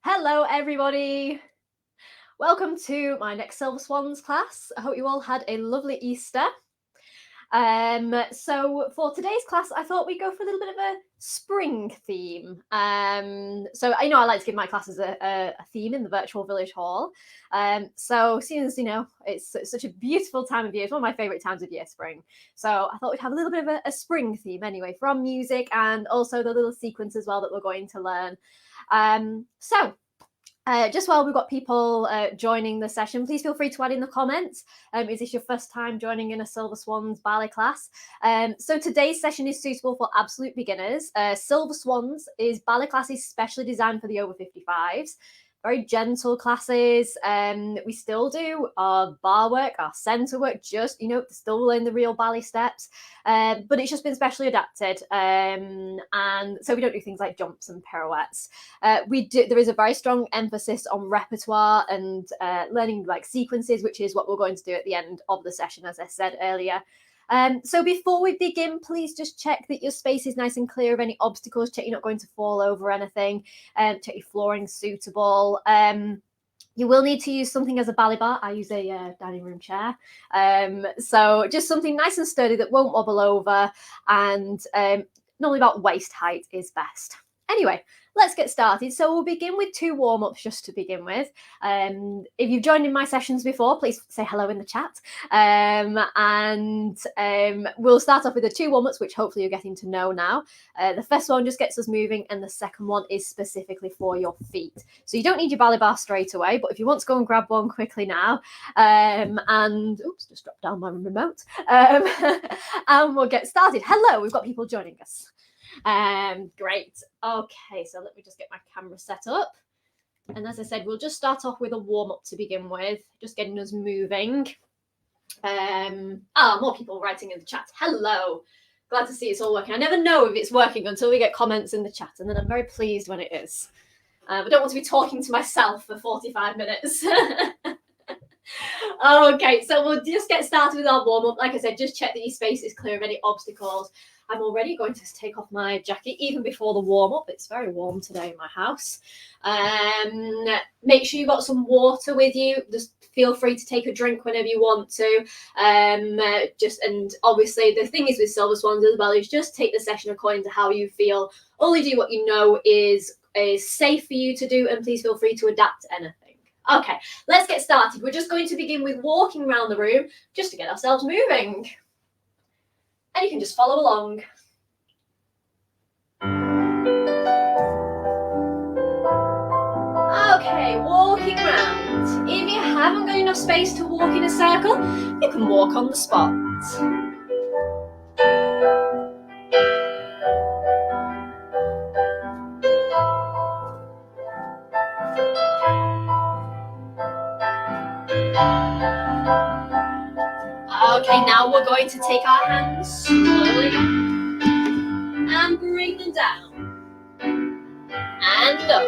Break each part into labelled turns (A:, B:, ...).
A: Hello everybody! Welcome to my next Silver Swans class. I hope you all had a lovely Easter. So for today's class, I thought we'd go for a little bit of a spring theme. So I like to give my classes a theme in the virtual village hall. So seeing as it's such a beautiful time of year, it's one of my favourite times of year, spring. So I thought we'd have a little bit of a spring theme anyway, from music and also the little sequence as well that we're going to learn. Just while we've got people joining the session, please feel free to add in the comments. Is this your first time joining in a Silver Swans ballet class? So today's session is suitable for absolute beginners. Silver Swans is ballet classes specially designed for the over 55s. Very gentle classes. We still do our bar work, our centre work, just, still learn the real ballet steps. But it's just been specially adapted. And so we don't do things like jumps and pirouettes. There is a very strong emphasis on repertoire and learning like sequences, which is what we're going to do at the end of the session, as I said earlier. So before we begin, please just check that your space is nice and clear of any obstacles. Check you're not going to fall over anything. Check your flooring's suitable. You will need to use something as a ballet bar. I use a dining room chair. So just something nice and sturdy that won't wobble over, and normally about waist height is best. Anyway, let's get started. So we'll begin with 2 warm-ups just to begin with. If you've joined in my sessions before, please say hello in the chat. We'll start off with the 2 warm-ups, which hopefully you're getting to know now. The first one just gets us moving, and the second one is specifically for your feet. So you don't need your ballet bar straight away, but if you want to go and grab one quickly now, oops, just dropped down my remote, and we'll get started. Hello, we've got people joining us. Great. Okay, so let me just get my camera set up. And as I said, we'll just start off with a warm-up to begin with, just getting us moving. More people writing in the chat. Hello. Glad to see it's all working. I never know if it's working until we get comments in the chat, and then I'm very pleased when it is. I don't want to be talking to myself for 45 minutes. Okay, so we'll just get started with our warm-up. Like I said, just check that your space is clear of any obstacles. I'm already going to take off my jacket even before the warm-up. It's very warm today in my house. Make sure you've got some water with you. Just feel free to take a drink whenever you want to. And obviously the thing is with Silver Swans as well is just take the session according to how you feel. Only do what you know is safe for you to do, and please feel free to adapt anything. Okay, let's get started. We're just going to begin with walking around the room just to get ourselves moving. And you can just follow along. Okay, walking around. If you haven't got enough space to walk in a circle, you can walk on the spot. Okay, now we're going to take our hands slowly and bring them down and up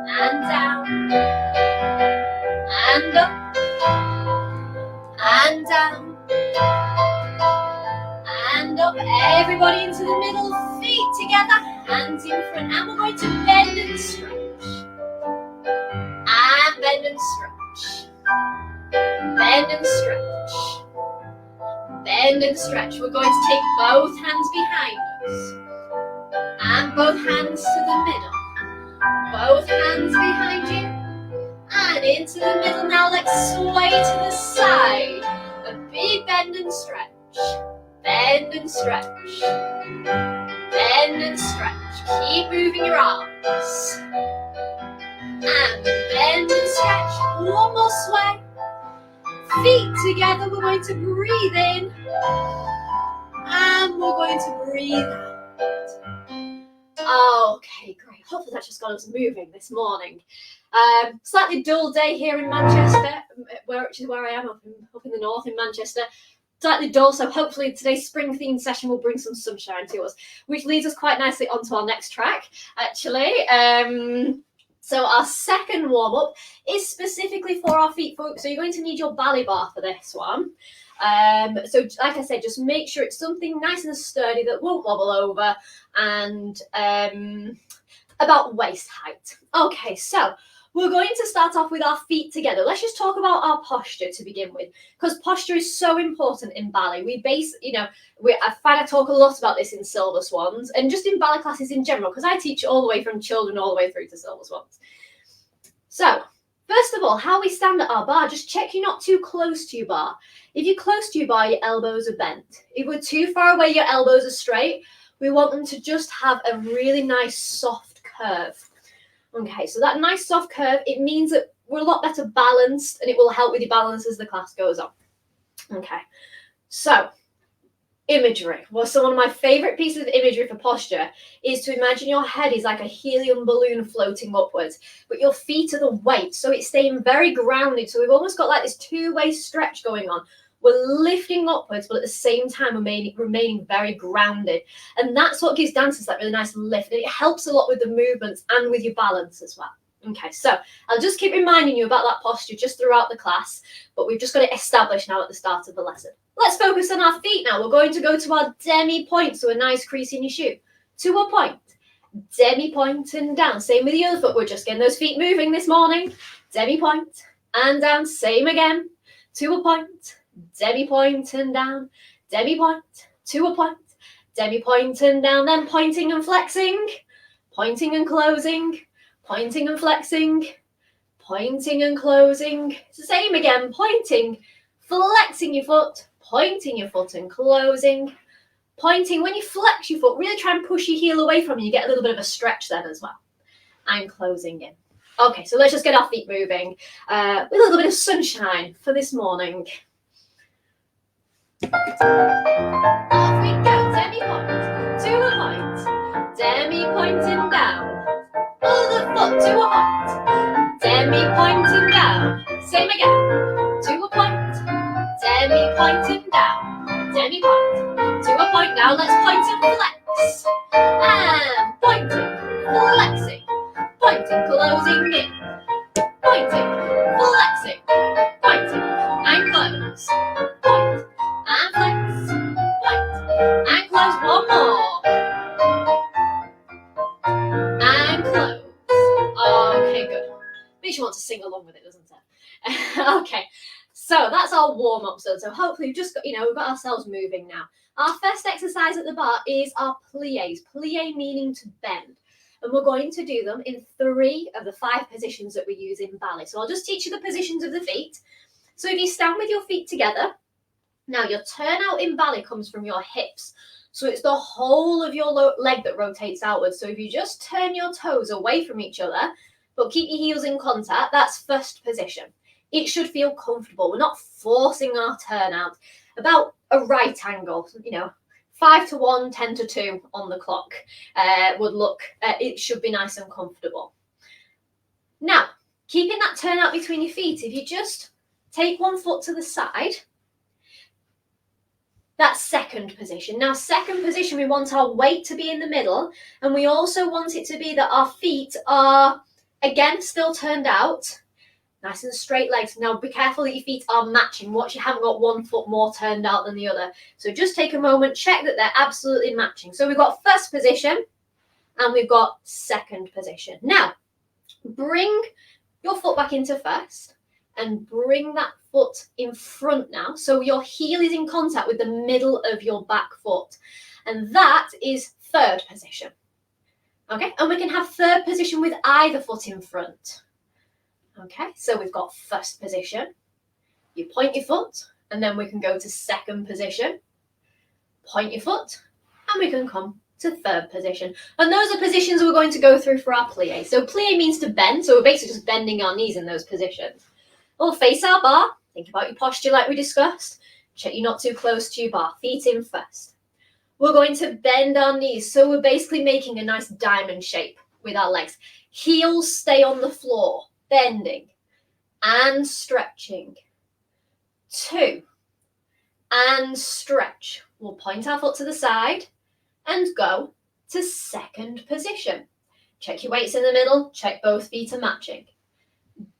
A: and down and up and down and up. Everybody into the middle, feet together, hands in front, and we're going to bend and stretch and bend and stretch. Bend and stretch. Bend and stretch. We're going to take both hands behind us. And both hands to the middle. Both hands behind you. And into the middle. Now let's sway to the side. A big bend and stretch. Bend and stretch. Bend and stretch. Keep moving your arms. And bend and stretch. One more sway. Feet together, we're going to breathe in and we're going to breathe out. Okay, great. Hopefully that just got us moving this morning. Slightly dull day here in Manchester, which is where I am, up in the north in Manchester. Slightly dull, so hopefully today's spring themed session will bring some sunshine to us, which leads us quite nicely onto our next track, actually. So our second warm-up is specifically for our feet, folks. So you're going to need your ballet bar for this one. So like I said, just make sure it's something nice and sturdy that won't wobble over, and about waist height. Okay, so we're going to start off with our feet together. Let's just talk about our posture to begin with, because posture is so important in ballet. I find I talk a lot about this in Silver Swans and just in ballet classes in general, because I teach all the way from children all the way through to Silver Swans. So, first of all, how we stand at our bar, just check you're not too close to your bar. If you're close to your bar, your elbows are bent. If we're too far away, your elbows are straight. We want them to just have a really nice soft curve. Okay, so that nice soft curve, it means that we're a lot better balanced, and it will help with your balance as the class goes on. Okay, so imagery. Well, so one of my favorite pieces of imagery for posture is to imagine your head is like a helium balloon floating upwards, but your feet are the weight, so it's staying very grounded. So we've almost got like this two-way stretch going on. We're lifting upwards, but at the same time remaining very grounded. And that's what gives dancers that really nice lift. And it helps a lot with the movements and with your balance as well. Okay, so I'll just keep reminding you about that posture just throughout the class, but we've just got to establish now at the start of the lesson. Let's focus on our feet now. We're going to go to our demi point, so a nice crease in your shoe. To a point, demi point and down. Same with the other foot. We're just getting those feet moving this morning. Demi point and down. Same again. To a point. Demi point and down, demi point, to a point, demi point and down, then pointing and flexing, pointing and closing, pointing and flexing, pointing and closing. It's the same again, pointing, flexing your foot and closing, pointing. When you flex your foot, really try and push your heel away from you. You get a little bit of a stretch then as well. And closing in. Okay, so let's just get our feet moving with a little bit of sunshine for this morning. Off we go, demi point, to a point, demi point and down, other foot to a point, demi point and down, same again, to a point, demi point and down, demi point, to a point. Now let's point and flex, and pointing, flexing, pointing, closing in, pointing, flexing, pointing, and close, point, and flex, point, and close. One more, and close. Okay, good. Makes you want to sing along with it, doesn't it? Okay, so that's our warm-up. So hopefully we've just got, we've got ourselves moving now. Our first exercise at the bar is our plies. Plie meaning to bend. And we're going to do them in 3 of the 5 positions that we use in ballet. So I'll just teach you the positions of the feet. So if you stand with your feet together, now your turnout in ballet comes from your hips. So it's the whole of your leg that rotates outwards. So if you just turn your toes away from each other, but keep your heels in contact, that's first position. It should feel comfortable. We're not forcing our turnout. About a right angle, 5 to 1, 10 to 2 on the clock would look, it should be nice and comfortable. Now, keeping that turnout between your feet, if you just take one foot to the side, that's second position. Now, second position, we want our weight to be in the middle, and we also want it to be that our feet are, again, still turned out, nice and straight legs. Now, be careful that your feet are matching. Watch you haven't got one foot more turned out than the other. So just take a moment, check that they're absolutely matching. So we've got first position, and we've got second position. Now, bring your foot back into first, and bring that foot in front now. So your heel is in contact with the middle of your back foot. And that is third position. Okay, and we can have third position with either foot in front. Okay, so we've got first position. You point your foot, and then we can go to second position. Point your foot, and we can come to third position. And those are positions we're going to go through for our plie. So plie means to bend, so we're basically just bending our knees in those positions. We'll face our bar, think about your posture like we discussed, check you're not too close to your bar, feet in first. We're going to bend our knees, so we're basically making a nice diamond shape with our legs. Heels stay on the floor, bending and stretching. 2, and stretch. We'll point our foot to the side and go to second position. Check your weights in the middle, check both feet are matching.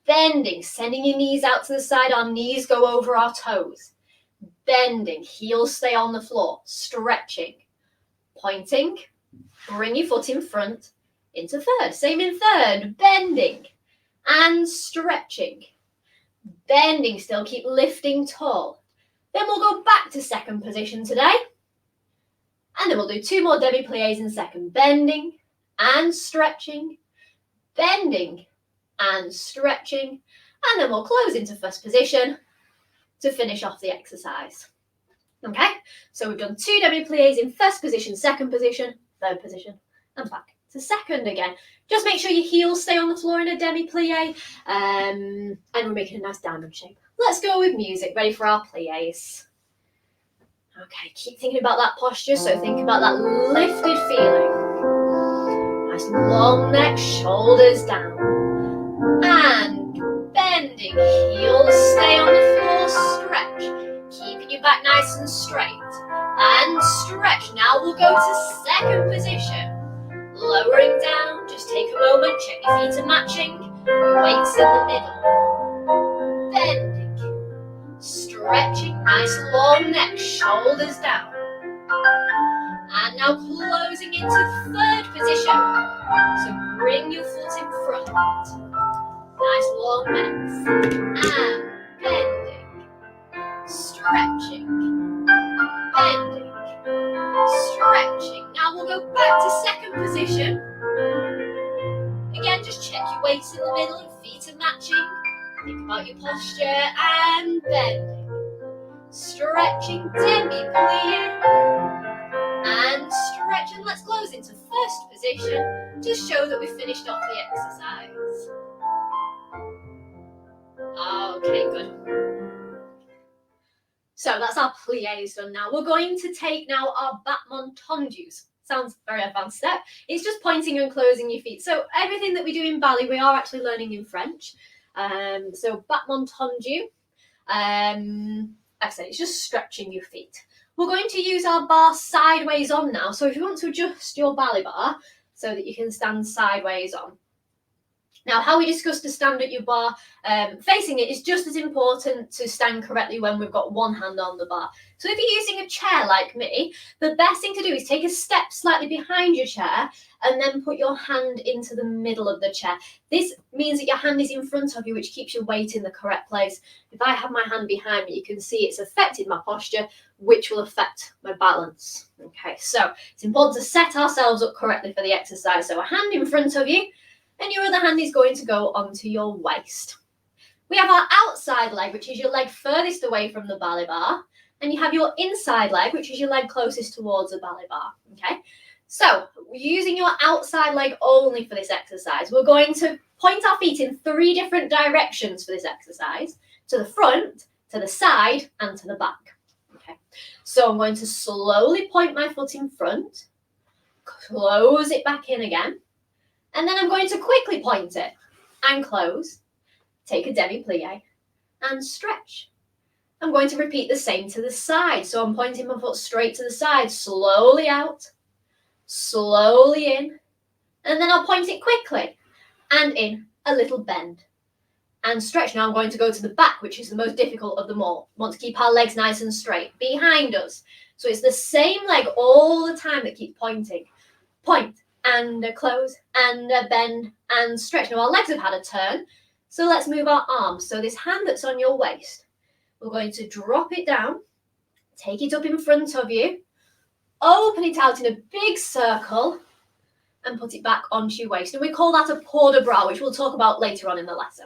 A: Bending, sending your knees out to the side, our knees go over our toes. Bending, heels stay on the floor, stretching. Pointing, bring your foot in front, into third. Same in third, bending and stretching. Bending still, keep lifting tall. Then we'll go back to second position today. And then we'll do 2 more demi-pliés in second, bending and stretching, bending and stretching. And then we'll close into first position to finish off the exercise. Okay, so we've done 2 demi-pliés in first position, second position, third position, and back to second again. Just make sure your heels stay on the floor in a demi-plié, and we're making a nice diamond shape. Let's go with music, ready for our pliés. Okay, keep thinking about that posture, so think about that lifted feeling. Nice long neck, shoulders down, and bending, heels stay on the floor, stretch, keeping your back nice and straight, and stretch. Now we'll go to second position, lowering down, just take a moment, check your feet are matching, your weight's in the middle, bending, stretching, nice long neck, shoulders down, and now closing into third position, so bring your foot in front, nice long necks, and bending, stretching, bending, stretching. Now we'll go back to second position. Again, just check your weights in the middle and feet are matching. Think about your posture and bending, stretching, demi-plie, and stretch. And let's close into first position to show that we've finished off the exercise. Okay, good. So that's our pliés done now. We're going to take now our battement tendus. Sounds very advanced step. It's just pointing and closing your feet. So everything that we do in ballet, we are actually learning in French. So battement tendu, I said it's just stretching your feet. We're going to use our bar sideways on now. So if you want to adjust your ballet bar so that you can stand sideways on. Now, how we discussed to stand at your bar facing it is just as important to stand correctly when we've got one hand on the bar. So if you're using a chair like me, the best thing to do is take a step slightly behind your chair and then put your hand into the middle of the chair. This means that your hand is in front of you, which keeps your weight in the correct place. If I have my hand behind me, you can see it's affected my posture, which will affect my balance. Okay, so it's important to set ourselves up correctly for the exercise. So a hand in front of you, and your other hand is going to go onto your waist. We have our outside leg, which is your leg furthest away from the ballet bar, and you have your inside leg, which is your leg closest towards the ballet bar, okay? So, we're using your outside leg only for this exercise. We're going to point our feet in 3 different directions for this exercise, to the front, to the side, and to the back, okay? So, I'm going to slowly point my foot in front, close it back in again, and then I'm going to quickly point it and close, take a demi-plie and stretch. I'm going to repeat the same to the side. So I'm pointing my foot straight to the side, slowly out, slowly in, and then I'll point it quickly and in, a little bend and stretch. Now I'm going to go to the back, which is the most difficult of them all. We want to keep our legs nice and straight behind us. So it's the same leg all the time that keeps pointing. Point. And close, and bend, and stretch. Now our legs have had a turn, so let's move our arms. So this hand that's on your waist, we're going to drop it down, take it up in front of you, open it out in a big circle, and put it back onto your waist. And we call that a port de bras, which we'll talk about later on in the lesson.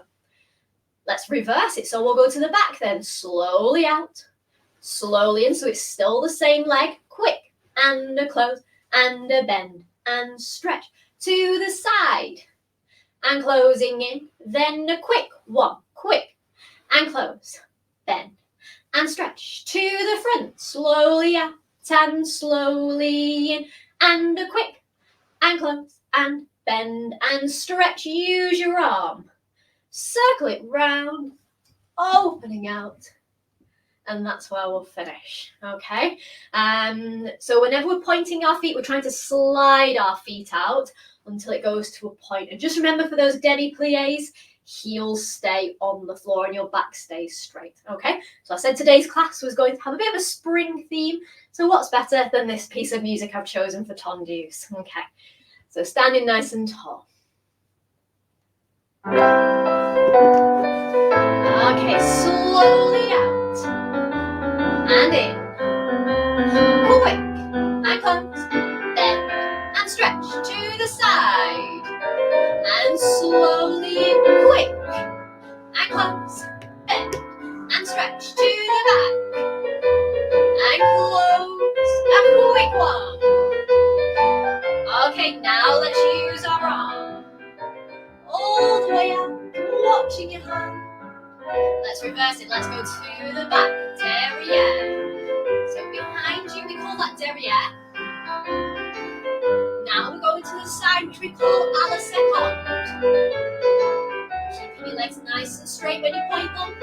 A: Let's reverse it. So we'll go to the back then, slowly out, slowly in, so it's still the same leg, quick, and a close, and a bend, and stretch to the side and closing in, then a quick one, quick and close, bend and stretch to the front, slowly out and slowly in, and a quick and close and bend and stretch. Use your arm, circle it round, opening out. And that's where we'll finish, okay? So whenever we're pointing our feet, we're trying to slide our feet out until it goes to a point. And just remember for those demi-pliés, heels stay on the floor and your back stays straight, okay? So I said today's class was going to have a bit of a spring theme. So what's better than this piece of music I've chosen for tendus, okay? So standing nice and tall. Okay, slowly out and in. Quick and close, bend and stretch to the side. And slowly in, quick and close, bend and stretch to the back. And close, a quick one. Okay, now let's use our arm. All the way up, watching your hand. Let's reverse it, let's go to the back, derriere. So behind you, we call that derriere. Now we're going to the side, which we call à la seconde. Keeping your legs nice and straight when you point them.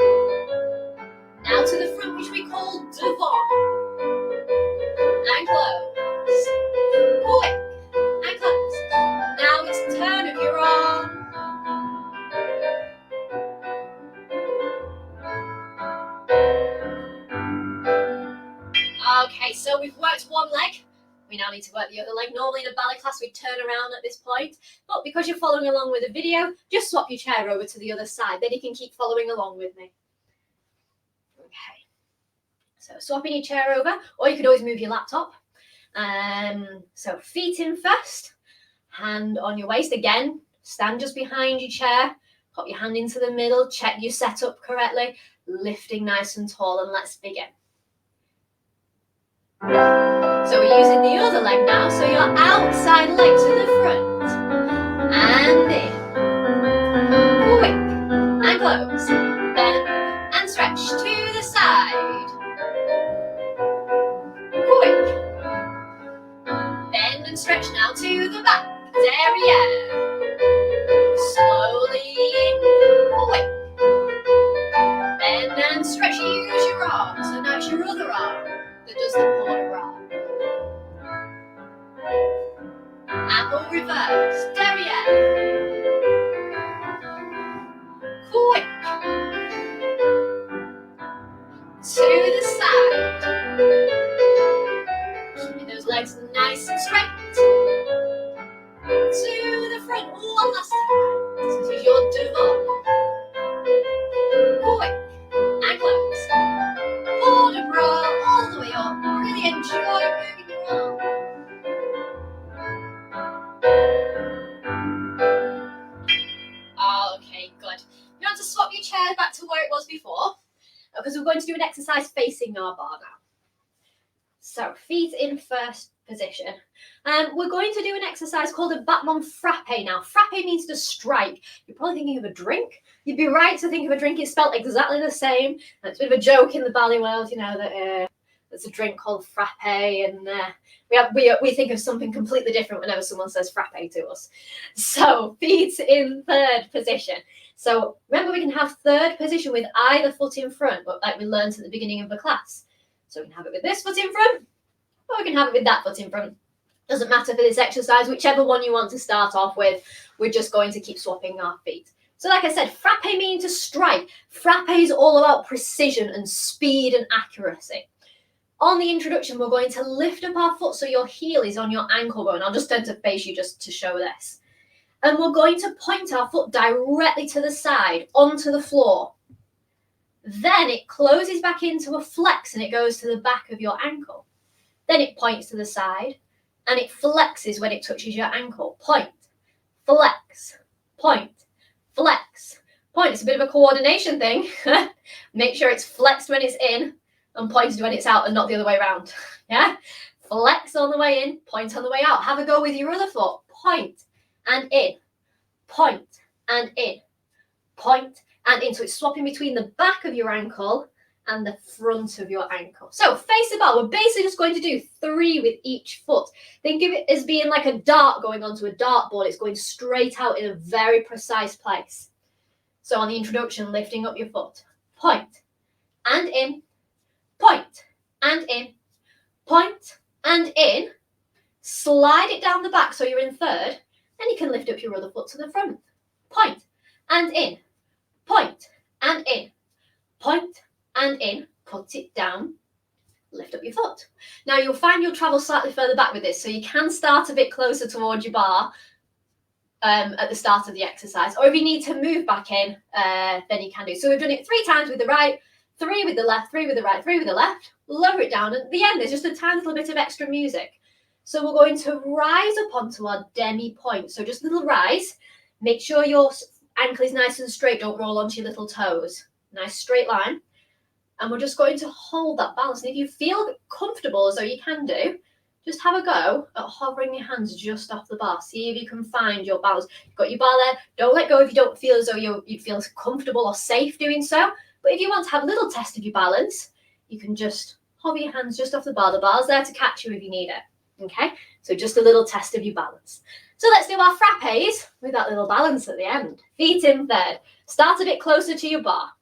A: Now to the front, which we call devant. And close. Quick and close. Now it's turn of your arm. Okay, so we've worked one leg. We now need to work the other leg. Normally in a ballet class we turn around at this point, but because you're following along with the video, just swap your chair over to the other side. Then you can keep following along with me. Okay, so swapping your chair over, or you could always move your laptop. So feet in first, hand on your waist. Again, stand just behind your chair, pop your hand into the middle, check you're set up correctly, lifting nice and tall, and let's begin. So we're using the other leg now, so your outside leg to the front, and in, quick, and close, bend, and stretch to the side, quick, bend and stretch now to the back, derriere, slowly in, quick, bend and stretch, use your arm, so now it's your other arm that does the corner bra. And we'll reverse, derriere, quick, to the side, keeping those legs nice and straight, to the front, one last time, this is your devant, quick and close, corner bra all the way up, really enjoy moving your arm. Okay, good. You want to swap your chair back to where it was before, because we're going to do an exercise facing our bar now. So feet in first position. We're going to do an exercise called a battement frappe now. Frappe means to strike. You're probably thinking of a drink. You'd be right to think of a drink. It's spelled exactly the same. And it's a bit of a joke in the ballet world, you know, that there's a drink called frappe, and we think of something completely different whenever someone says frappe to us. So feet in third position. So remember, we can have third position with either foot in front, but like we learned at the beginning of the class. So we can have it with this foot in front, or we can have it with that foot in front. Doesn't matter for this exercise, whichever one you want to start off with, we're just going to keep swapping our feet. So like I said, frappe meaning to strike. Frappe is all about precision and speed and accuracy. On the introduction, we're going to lift up our foot so your heel is on your ankle bone. I'll just turn to face you just to show this. And we're going to point our foot directly to the side, onto the floor. Then it closes back into a flex and it goes to the back of your ankle. Then it points to the side and it flexes when it touches your ankle. Point, flex, point, flex, point. It's a bit of a coordination thing. Make sure it's flexed when it's in and pointed when it's out and not the other way around. Yeah? Flex on the way in, point on the way out. Have a go with your other foot. Point and in, point and in, point and in. So it's swapping between the back of your ankle and the front of your ankle. So face the bar. We're basically just going to do 3 with each foot. Think of it as being like a dart going onto a dartboard. It's going straight out in a very precise place. So on the introduction, lifting up your foot. Point and in, point and in, point and in. Slide it down the back so you're in third. Then you can lift up your other foot to the front. Point and in, point and in, point and in. Put it down, lift up your foot. Now you'll find you'll travel slightly further back with this, so you can start a bit closer towards your bar at the start of the exercise, or if you need to move back in, then you can do. So we've done it 3 times with the right, 3 with the left, 3 with the right, 3 with the left, lower it down, and at the end there's just a tiny little bit of extra music. So we're going to rise up onto our Demi Point, so just a little rise. Make sure your ankle is nice and straight, don't roll onto your little toes. Nice straight line. And we're just going to hold that balance. And if you feel comfortable, as though you can do, just have a go at hovering your hands just off the bar. See if you can find your balance. You've got your bar there. Don't let go if you don't feel as though you'd feel comfortable or safe doing so. But if you want to have a little test of your balance, you can just hover your hands just off the bar. The bar's there to catch you if you need it. Okay? So just a little test of your balance. So let's do our frappes with that little balance at the end. Feet in third. Start a bit closer to your bar.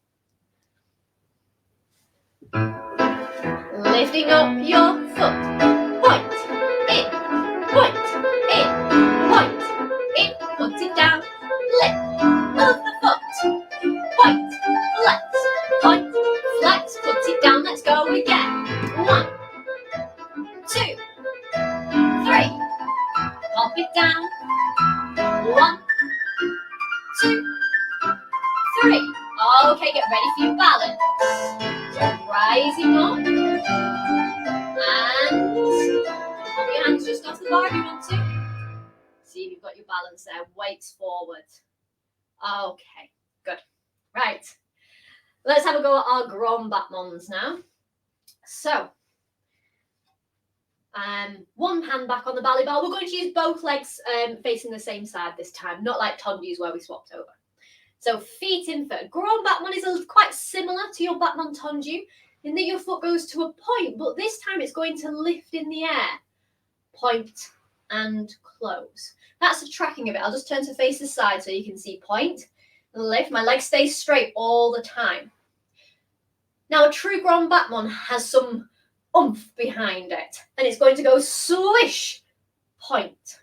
A: Lifting up your foot. Point, in, point, in, point, in, put it down, lift of the foot, point, flex, put it down, let's go again, 1, 2, 3, pop it down, 1, 2, 3, okay, get ready for your balance, so rising up, and hold your hands just off the bar if you want to. See if you've got your balance there. Weights forward. Okay, good. Right. Let's have a go at our grand battements now. So, one hand back on the ballet bar. We're going to use both legs facing the same side this time, not like tondus where we swapped over. So, feet in third. Grand battement is quite similar to your battement tendu, in that your foot goes to a point, but this time it's going to lift in the air. Point and close. That's the tracking of it. I'll just turn to face the side so you can see point, lift. My leg stays straight all the time. Now, a true grand battement has some oomph behind it, and it's going to go swish, point,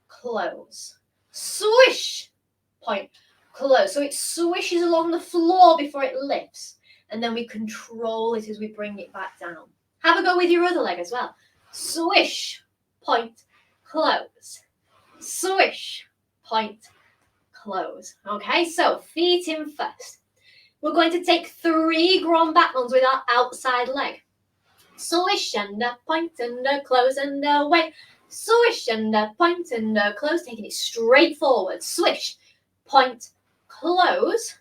A: close, swish, point, close. So it swishes along the floor before it lifts. And then we control it as we bring it back down. Have a go with your other leg as well. Swish, point, close. Swish, point, close. Okay, so feet in first. We're going to take 3 grand battements with our outside leg. Swish and a point and a close and away. Swish and a point and a close, taking it straight forward. Swish, point, close.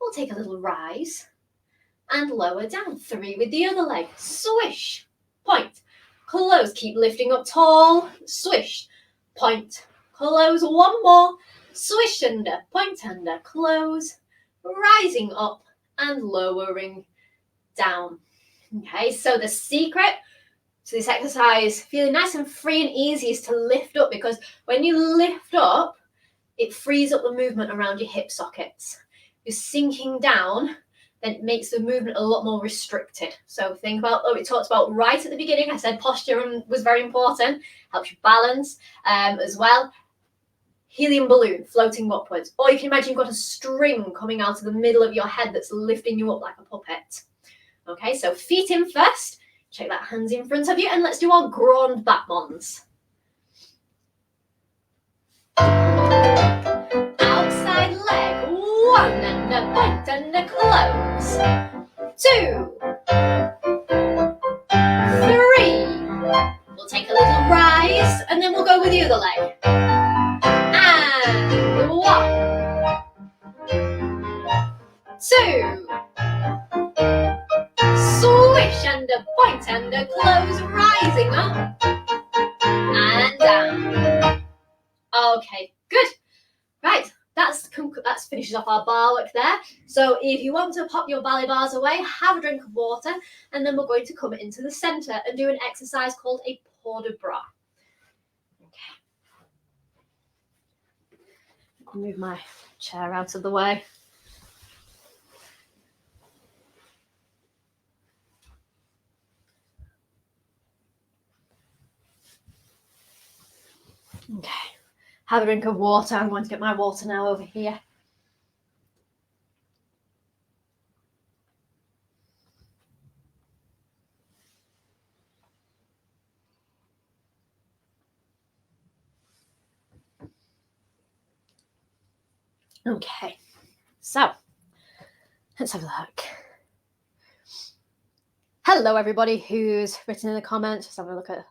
A: We'll take a little rise. And lower down. 3 with the other leg. Swish, point, close. Keep lifting up tall. Swish, point, close. 1 more. Swish under, point under, close. Rising up and lowering down. Okay, so the secret to this exercise, feeling nice and free and easy, is to lift up, because when you lift up, it frees up the movement around your hip sockets. You're sinking down, then it makes the movement a lot more restricted. So think about what we talked about right at the beginning. I said posture was very important, helps you balance as well. Helium balloon floating upwards. Or you can imagine you've got a string coming out of the middle of your head that's lifting you up like a puppet. Okay, so feet in first. Check that, hands in front of you, and let's do our grand battements. Outside leg, 1 and a point and a close. 2, 3. We'll take a little rise, and then we'll go with the other leg. And 1, 2. Swish and a point and a close, rising up and down. Okay, good. Right, that finishes off our bar work there. So if you want to pop your ballet bars away, have a drink of water, and then we're going to come into the centre and do an exercise called a port de bras. Okay. Move my chair out of the way. Okay, have a drink of water. I'm going to get my water now over here. Okay, so let's have a look. Hello, everybody who's written in the comments. Just having a look at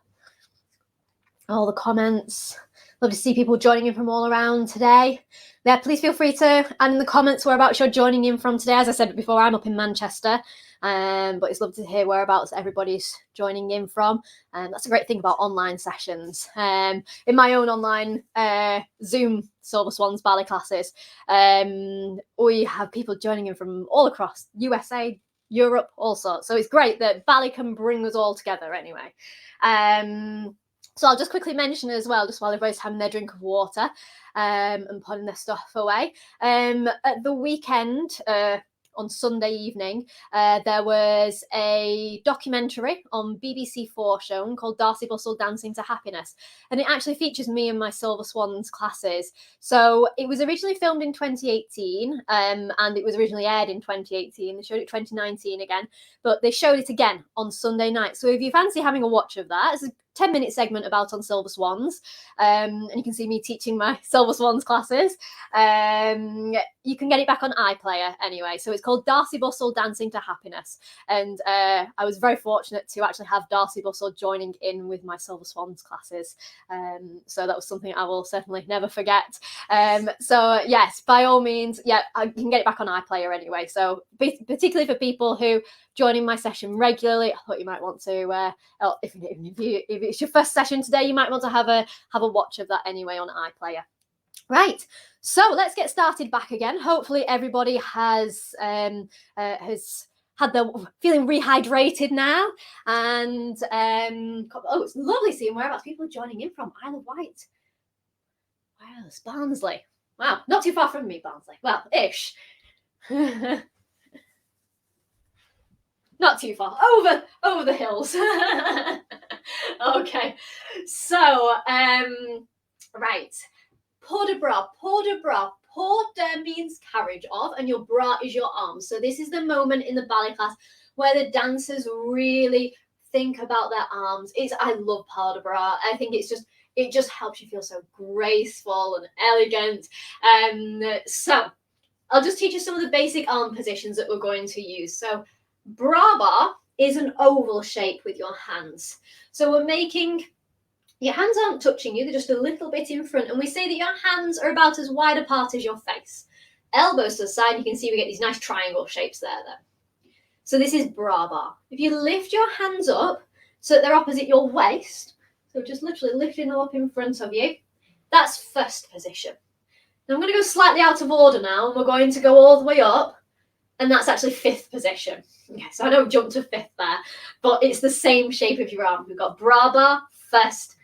A: all the comments. Love to see people joining in from all around today. Yeah, please feel free to add in the comments whereabouts you're joining in from today. As I said before, I'm up in Manchester, but it's lovely to hear whereabouts everybody's joining in from. That's a great thing about online sessions. In my own online Zoom Silver Swans ballet classes, we have people joining in from all across USA, Europe, all sorts. So it's great that ballet can bring us all together anyway. So I'll just quickly mention as well, just while everybody's having their drink of water and putting their stuff away. At the weekend, on Sunday evening, there was a documentary on BBC4 shown called Darcy Bustle Dancing to Happiness. And it actually features me and my Silver Swans classes. So it was originally filmed in 2018 and it was originally aired in 2018. They showed it 2019 again, but they showed it again on Sunday night. So if you fancy having a watch of that, it's a 10-minute segment about on Silver Swans, and you can see me teaching my Silver Swans classes. You can get it back on iPlayer anyway. So it's called Darcy Bustle Dancing to Happiness, and I was very fortunate to actually have Darcy Bustle joining in with my Silver Swans classes. So that was something I will certainly never forget. So yes, by all means, yeah, you can get it back on iPlayer anyway. So particularly for people who joining my session regularly, I thought you might want to, if it's your first session today, you might want to have a watch of that anyway on iPlayer. Right, so let's get started back again. Hopefully everybody has had their feeling rehydrated now, and oh, it's lovely seeing whereabouts people are joining in from. Isle of Wight, Wales, Barnsley. Wow, not too far from me, Barnsley. Well, ish. Not too far, over the hills. Okay, so right, port de bras. Porte means carriage of, and your bras is your arms. So this is the moment in the ballet class where the dancers really think about their arms. I love port de bras. I think it just helps you feel so graceful and elegant. So I'll just teach you some of the basic arm positions that we're going to use. So bras bar is an oval shape with your hands. So we're making, your hands aren't touching you, they're just a little bit in front. And we say that your hands are about as wide apart as your face. Elbows to the side, you can see we get these nice triangle shapes there then. So this is bras bar. If you lift your hands up so that they're opposite your waist, so just literally lifting them up in front of you, that's first position. Now I'm going to go slightly out of order now, and we're going to go all the way up. And that's actually fifth position. Okay, so I don't jump to fifth there, but it's the same shape of your arm. We've got bras bar, first,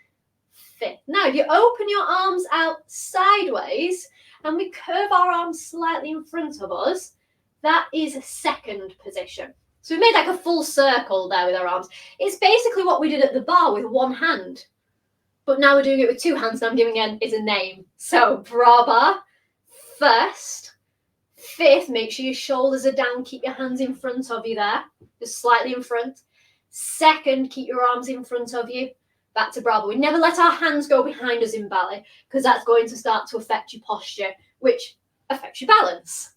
A: fifth. Now, if you open your arms out sideways and we curve our arms slightly in front of us, that is second position. So we made like a full circle there with our arms. It's basically what we did at the bar with one hand, but now we're doing it with two hands, and I'm giving it a name. So bras bar, first. Fifth, make sure your shoulders are down, keep your hands in front of you there, just slightly in front. Second, keep your arms in front of you, back to bras bar. We never let our hands go behind us in ballet, because that's going to start to affect your posture, which affects your balance.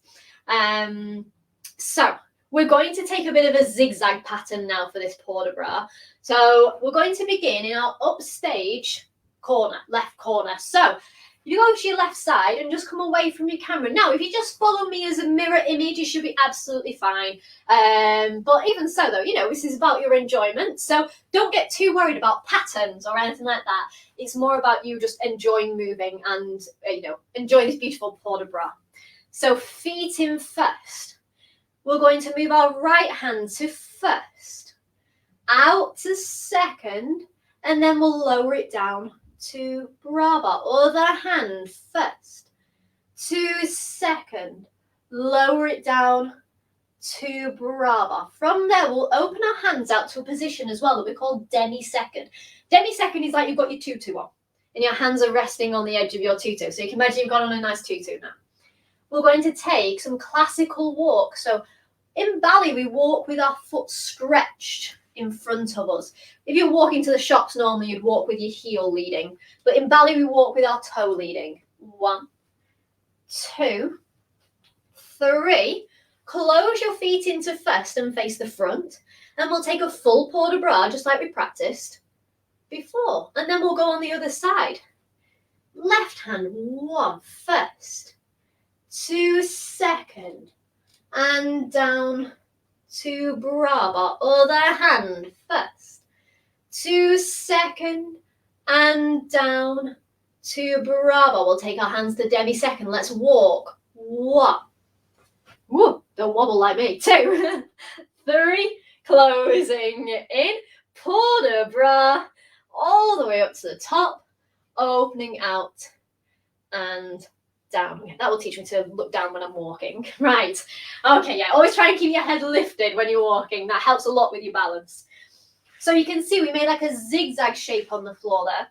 A: So we're going to take a bit of a zigzag pattern now for this port de bras. So we're going to begin in our upstage corner, left corner. So you go to your left side and just come away from your camera. Now, if you just follow me as a mirror image, you should be absolutely fine. But even so, though, this is about your enjoyment. So don't get too worried about patterns or anything like that. It's more about you just enjoying moving and, enjoy this beautiful port de bras. So feet in first. We're going to move our right hand to first, out to second, and then we'll lower it down to bras bar. Other hand first to second, lower it down to bras bar. From there, we'll open our hands out to a position as well that we call demi second. Demi second is like you've got your tutu on and your hands are resting on the edge of your tutu. So you can imagine you've got on a nice tutu now. We're going to take some classical walk. So in ballet, we walk with our foot stretched in front of us. If you're walking to the shops normally, you'd walk with your heel leading. But in ballet, we walk with our toe leading. 1, 2, 3. Close your feet into first and face the front. And we'll take a full port de bras, just like we practiced before. And then we'll go on the other side. Left hand, 1 first, 2 second, and down to bras bar. Other hand first, 2 second, and down to bras bar. We'll take our hands to demi second. Let's walk. 1. Woo, don't wobble like me. 2, 3, closing in, port de bras, all the way up to the top, opening out and down. That will teach me to look down when I'm walking. Right. Okay, yeah, always try and keep your head lifted when you're walking. That helps a lot with your balance. So you can see we made like a zigzag shape on the floor there.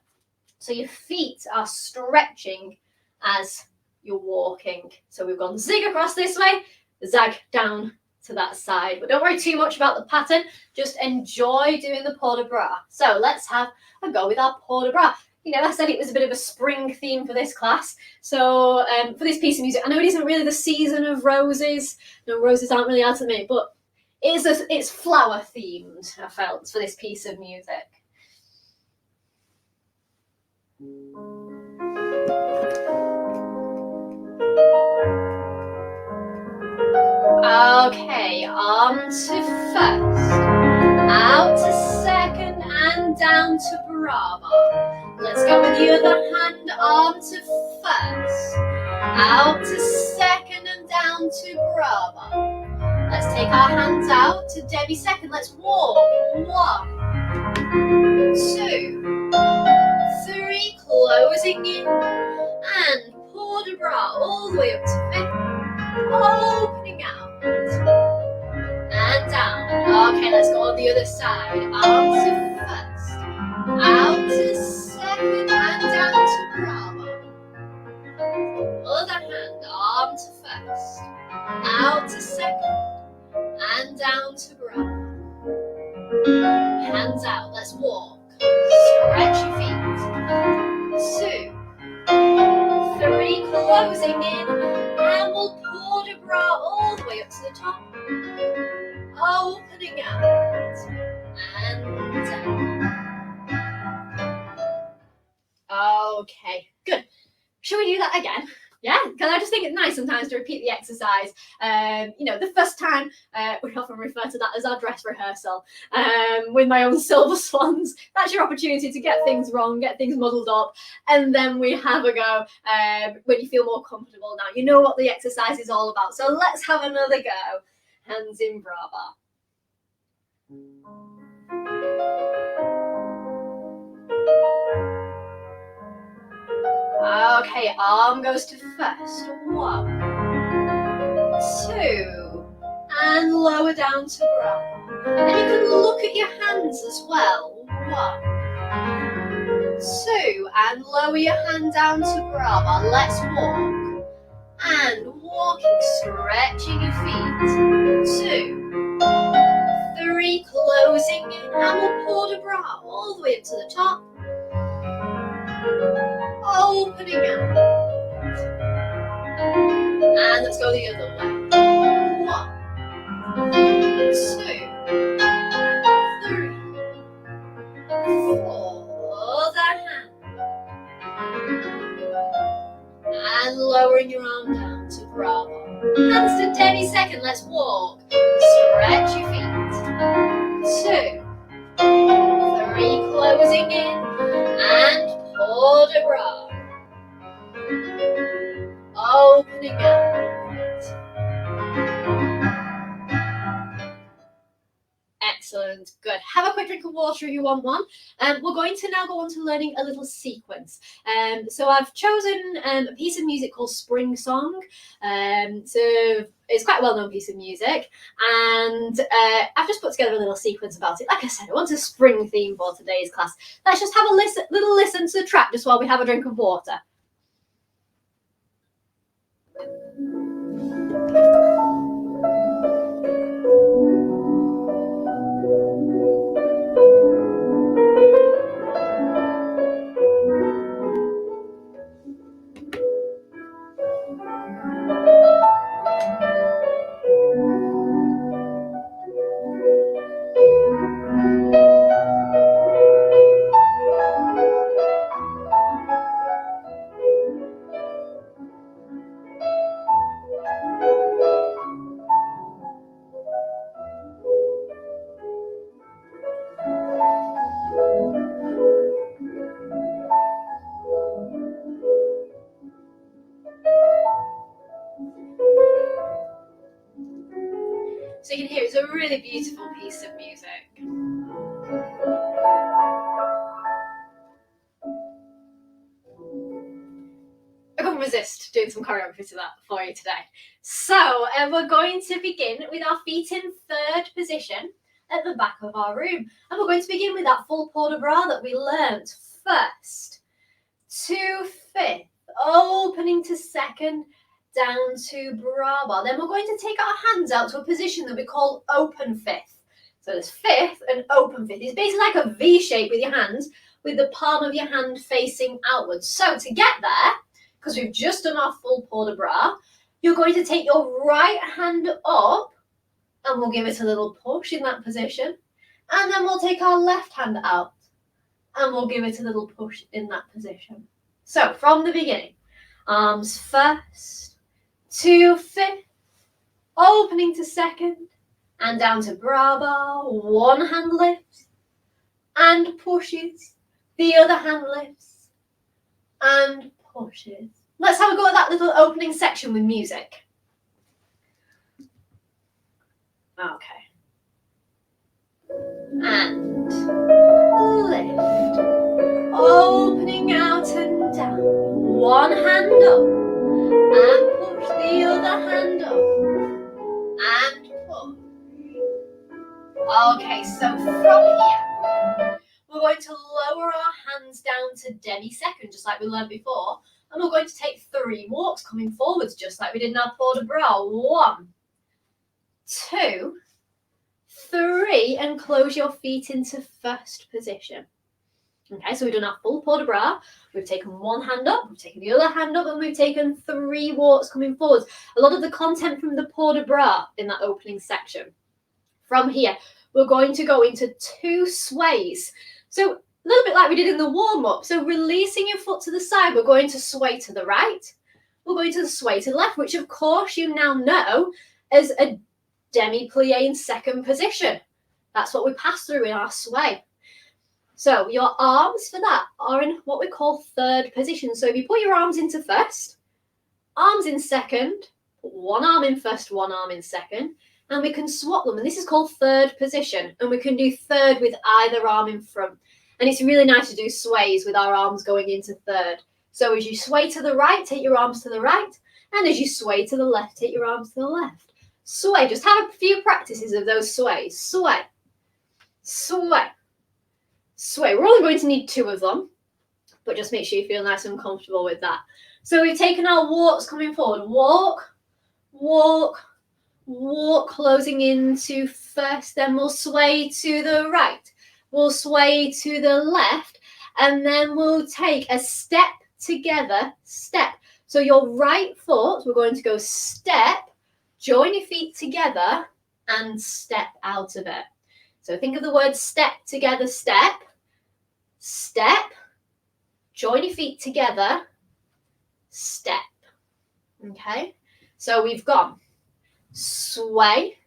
A: So your feet are stretching as you're walking. So we've gone zig across this way, zag down to that side. But don't worry too much about the pattern. Just enjoy doing the port de bras. So let's have a go with our port de bras. You know, I said it was a bit of a spring theme for this class. So for this piece of music, I know it isn't really the season of roses. No, roses aren't really out at the minute, but it's flower themed, I felt, for this piece of music. Okay, arm to first, out to second, and down to bras bar. Let's go with the other hand, arm to first, out to second, and down to bras bar. Let's take our hands out to demi second. Let's walk. 1, 2, 3, closing in, and port de bras all the way up to fifth, opening out. And down. Okay, let's go on the other side. Arm to first, out to second, and down to bras bar. Other hand, arm to first, out to second, and down to bras bar. Hands out. Let's walk. Stretch your feet. 2, 3, closing in, and we'll port de bras all the way up to the top. Opening out and down. Okay, good. Shall we do that again? Yeah, because I just think it's nice sometimes to repeat the exercise. You know, the first time, we often refer to that as our dress rehearsal with my own silver swans. That's your opportunity to get things wrong, get things muddled up, and then we have a go when you feel more comfortable now. You know what the exercise is all about. So let's have another go. Hands in bras bar. Okay, arm goes to first. 1, 2, and lower down to bras. And you can look at your hands as well. 1, 2, and lower your hand down to bras bar. Let's walk. And walking, stretching your feet. 2, 3, closing in, and we'll port de bras all the way up to the top. Opening out. And let's go the other way. 1, 2, 3, 4. Other hand. And lowering your arm down to bras bar. Hands to demi second. Let's walk. Stretch your feet. 2, 3, closing in, and port de bras. Opening out. Excellent, good. Have a quick drink of water if you want one. We're going to now go on to learning a little sequence. So I've chosen a piece of music called Spring Song. So it's quite a well-known piece of music, and I've just put together a little sequence about it. Like I said, I want a spring theme for today's class. Let's just have a little listen to the track just while we have a drink of water. So you can hear it's a really beautiful piece of music. I couldn't resist doing some choreography to that for you today. So we're going to begin with our feet in third position at the back of our room. And we're going to begin with that full port de bras that we learnt first. To fifth, opening to second, down to bras bar. Then we're going to take our hands out to a position that we call open fifth. So there's fifth and open fifth. It's basically like a V shape with your hands, with the palm of your hand facing outwards. So to get there, because we've just done our full port de bras, you're going to take your right hand up and we'll give it a little push in that position. And then we'll take our left hand out and we'll give it a little push in that position. So from the beginning, arms first, to fifth, opening to second, and down to bras bar. One hand lifts and pushes, the other hand lifts and pushes. Let's have a go at that little opening section with music. Okay. And lift, opening out and down. One hand up and push, the other hand up and push. Okay, so from here, we're going to lower our hands down to demi second, just like we learned before. And we're going to take 3 walks coming forwards, just like we did in our port de bras. 1, 2, 3, and close your feet into first position. Okay, so we've done our full port de bras. We've taken one hand up, we've taken the other hand up, and we've taken 3 walks coming forwards. A lot of the content from the port de bras in that opening section. From here, we're going to go into 2 sways. So a little bit like we did in the warm-up. So releasing your foot to the side, we're going to sway to the right. We're going to sway to the left, which of course you now know as a demi-plie in second position. That's what we pass through in our sway. So your arms for that are in what we call third position. So if you put your arms into first, arms in second, put one arm in first, one arm in second, and we can swap them. And this is called third position. And we can do third with either arm in front. And it's really nice to do sways with our arms going into third. So as you sway to the right, take your arms to the right. And as you sway to the left, take your arms to the left. Sway. Just have a few practices of those sways. Sway. Sway. Sway. We're only going to need 2 of them. But just make sure you feel nice and comfortable with that. So we've taken our walks coming forward. Walk. Walk. Walk. Closing into first. Then we'll sway to the right. We'll sway to the left, and then we'll take a step together, step. So your right foot, we're going to go step, join your feet together, and step out of it. So think of the word step together, step, step, join your feet together, step. Okay, so we've gone sway,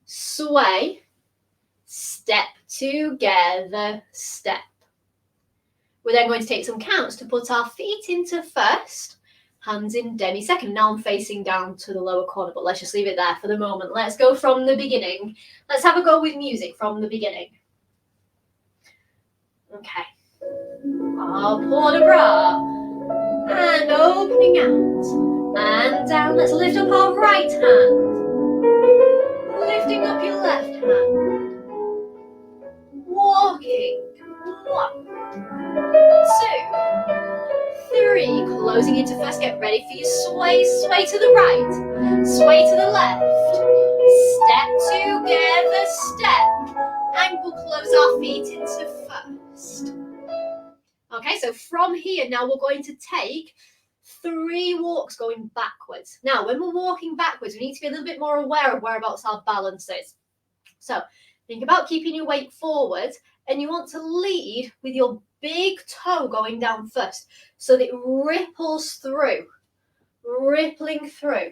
A: sway, step together, step. We're then going to take some counts to put our feet into first, hands in demi second. Now I'm facing down to the lower corner, but let's just leave it there for the moment. Let's go from the beginning. Let's have a go with music from the beginning. Okay. Our port de bras. And opening out. And down. Let's lift up our right hand. Lifting up your left hand. Walking. 1, 2, 3. Closing into first. Get ready for your sway. Sway to the right. Sway to the left. Step together. Step. And we'll close our feet into first. Okay, so from here now we're going to take 3 walks going backwards. Now, when we're walking backwards, we need to be a little bit more aware of whereabouts our balance is. So think about keeping your weight forward, and you want to lead with your big toe going down first so that it ripples through, rippling through,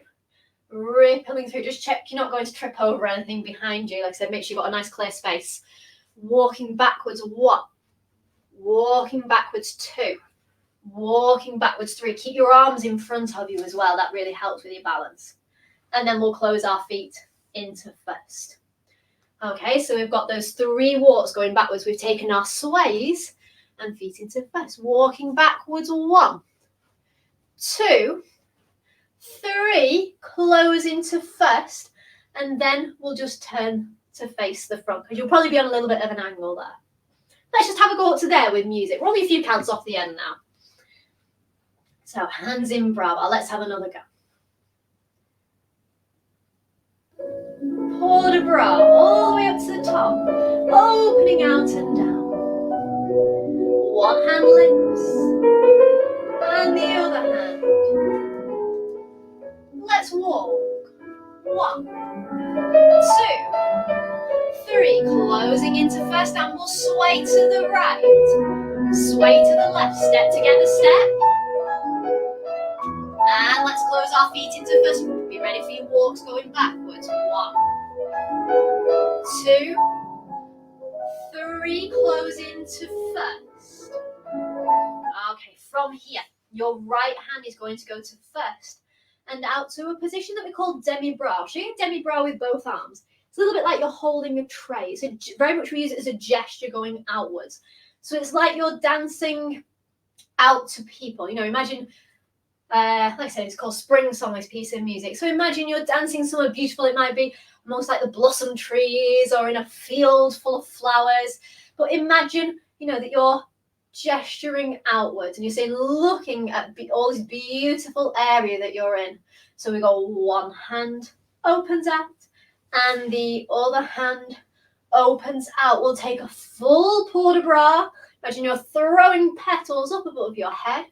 A: rippling through. Just check you're not going to trip over anything behind you. Like I said, make sure you've got a nice clear space. Walking backwards, 1. Walking backwards, 2. Walking backwards, 3. Keep your arms in front of you as well. That really helps with your balance. And then we'll close our feet into first. Okay, so we've got those 3 walks going backwards. We've taken our sways and feet into first. Walking backwards, 1, 2, 3, close into first, and then we'll just turn to face the front because you'll probably be on a little bit of an angle there. Let's just have a go up to there with music. We're only a few counts off the end now. So hands in barre. Let's have another go. Port de bras all the way up to the top, opening out and down. One hand lifts, and the other hand. Let's walk. 1, 2, 3, closing into first, and we'll sway to the right, sway to the left, step together, step. And let's close our feet into first. Be ready for your walks going backwards. 1, 2, 3, close into first. Okay, from here, your right hand is going to go to first and out to a position that we call demi bras. I'll show you demi bras with both arms. It's a little bit like you're holding a tray. So very much we use it as a gesture going outwards. So it's like you're dancing out to people. You know, imagine, like I said, it's called Spring Song, this piece of music. So imagine you're dancing somewhere beautiful. It might be almost like the blossom trees or in a field full of flowers. But imagine, you know, that you're gesturing outwards and you're saying, looking at all this beautiful area that you're in. So we go, one hand opens out and the other hand opens out. We'll take a full port de bras. Imagine you're throwing petals up above your head,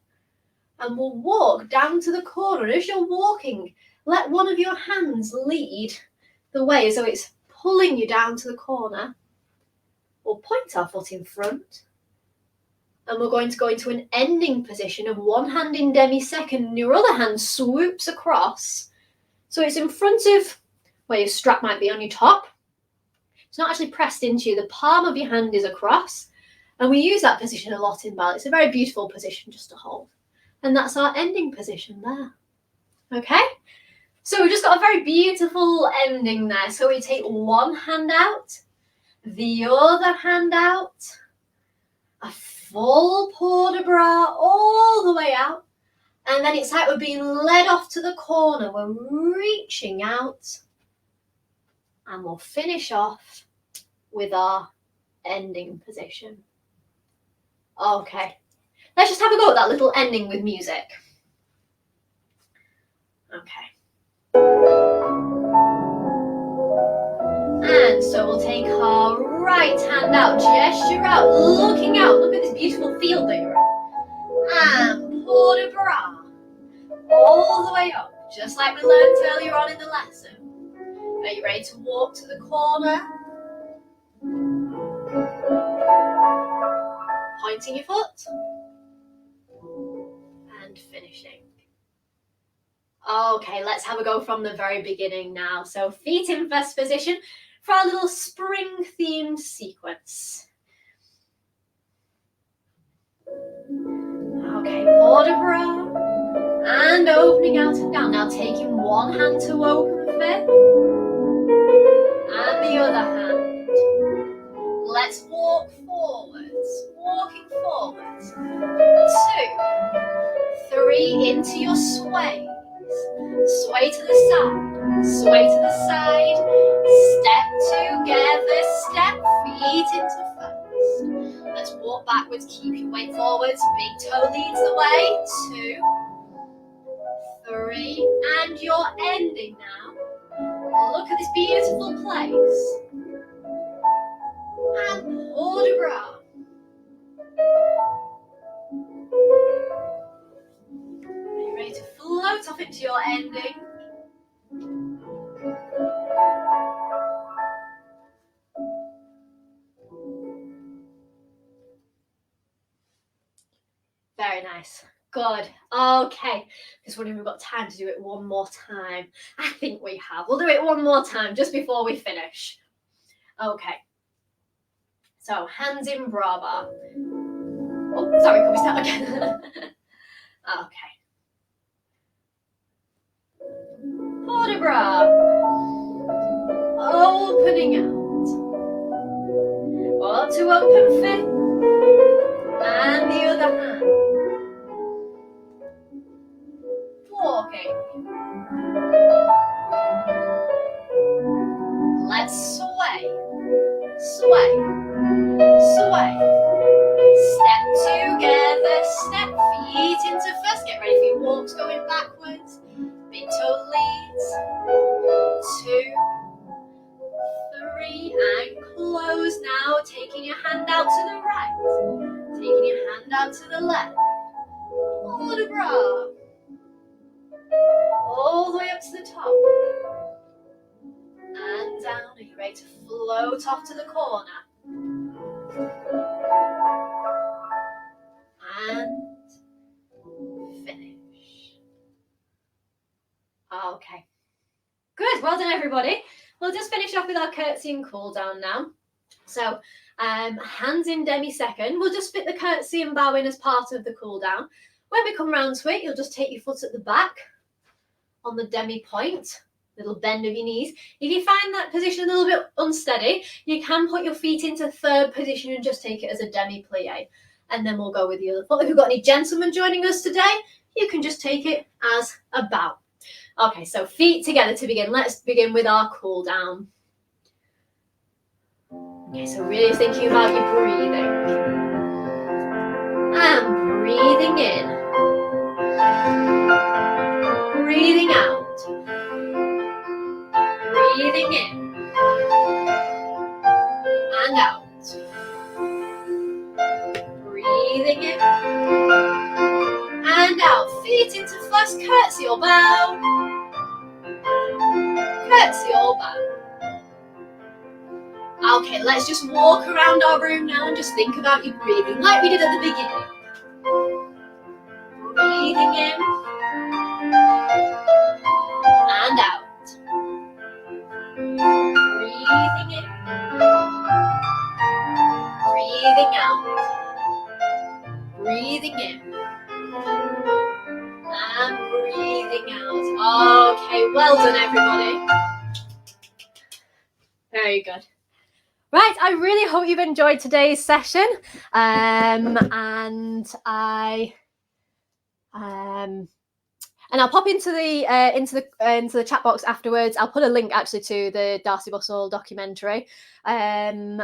A: and we'll walk down to the corner. And as you're walking, let one of your hands lead the way, so it's pulling you down to the corner. We'll point our foot in front, and we're going to go into an ending position of one hand in demi-second and your other hand swoops across. So it's in front of where your strap might be on your top. It's not actually pressed into you. The palm of your hand is across. And we use that position a lot in ballet. It's a very beautiful position just to hold. And that's our ending position there. Okay? So we've just got a very beautiful ending there. So we take one hand out, the other hand out, a full port de bras all the way out, and then it's like we're being led off to the corner. We're reaching out, and we'll finish off with our ending position. Okay, let's just have a go at that little ending with music. Okay. And so we'll take our right hand out, gesture out, looking out. Look at this beautiful field that you're in. And port de bras all the way up, just like we learned earlier on in the lesson. Are you ready to walk to the corner? Pointing your foot. And finishing. Okay, let's have a go from the very beginning now. So feet in first position for our little spring-themed sequence. Okay, port de bras and opening out and down. Now taking one hand to open fifth and the other hand. Let's walk forwards, walking forwards. 2, 3 into your sway. Sway to the side, step together, step, feet into first. Let's walk backwards, keep your weight forwards, big toe leads the way, 2, 3, and you're ending now. Look at this beautiful place. And port de bras. Are you ready to float off into your ending? Very nice. Good. Okay. Just wondering if we've got time to do it one more time. I think we have. We'll do it one more time just before we finish. Okay. So hands in barre. Oh, sorry, can we start again? Okay. Port de bras. opening out. Or to open fifth. And the other hand. Walking. Let's sway. Sway. Sway. Step together. Step feet into first. Get ready for your walks going backwards. Big toe leads. 2, 3, and close now. Taking your hand out to the right. Taking your hand out to the left. All the bra. All the way up to the top. And down. Are you ready to float off to the corner? And finish. Okay. Good. Well done, everybody. We'll just finish off with our curtsy and cool down now. So, hands in demi second. We'll just fit the curtsy and bow in as part of the cool down. When we come round to it, you'll just take your foot at the back on the demi point, little bend of your knees. If you find that position a little bit unsteady, you can put your feet into third position and just take it as a demi plie. And then we'll go with the other foot. If you've got any gentlemen joining us today, you can just take it as a bow. Okay, so feet together to begin. Let's begin with our cool down. Okay, so really thinking about your breathing. And breathing in. Breathing out. Breathing in. And out. Breathing in. And out. Feet into first curtsy or bow. Curtsy or bow. Okay, let's just walk around our room now and just think about your breathing like we did at the beginning. Breathing in. And out. Breathing in. Breathing out. Breathing in. And breathing out. Okay, well done, everybody. Very good. Right, I really hope you've enjoyed today's session, and I'll pop into the chat box afterwards. I'll put a link actually to the Darcy Bussell documentary, yeah,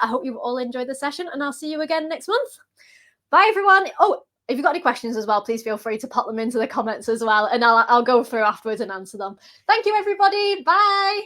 A: I hope you've all enjoyed the session, and I'll see you again next month. Bye, everyone. Oh, if you've got any questions as well, please feel free to pop them into the comments as well, and I'll go through afterwards and answer them. Thank you, everybody. Bye.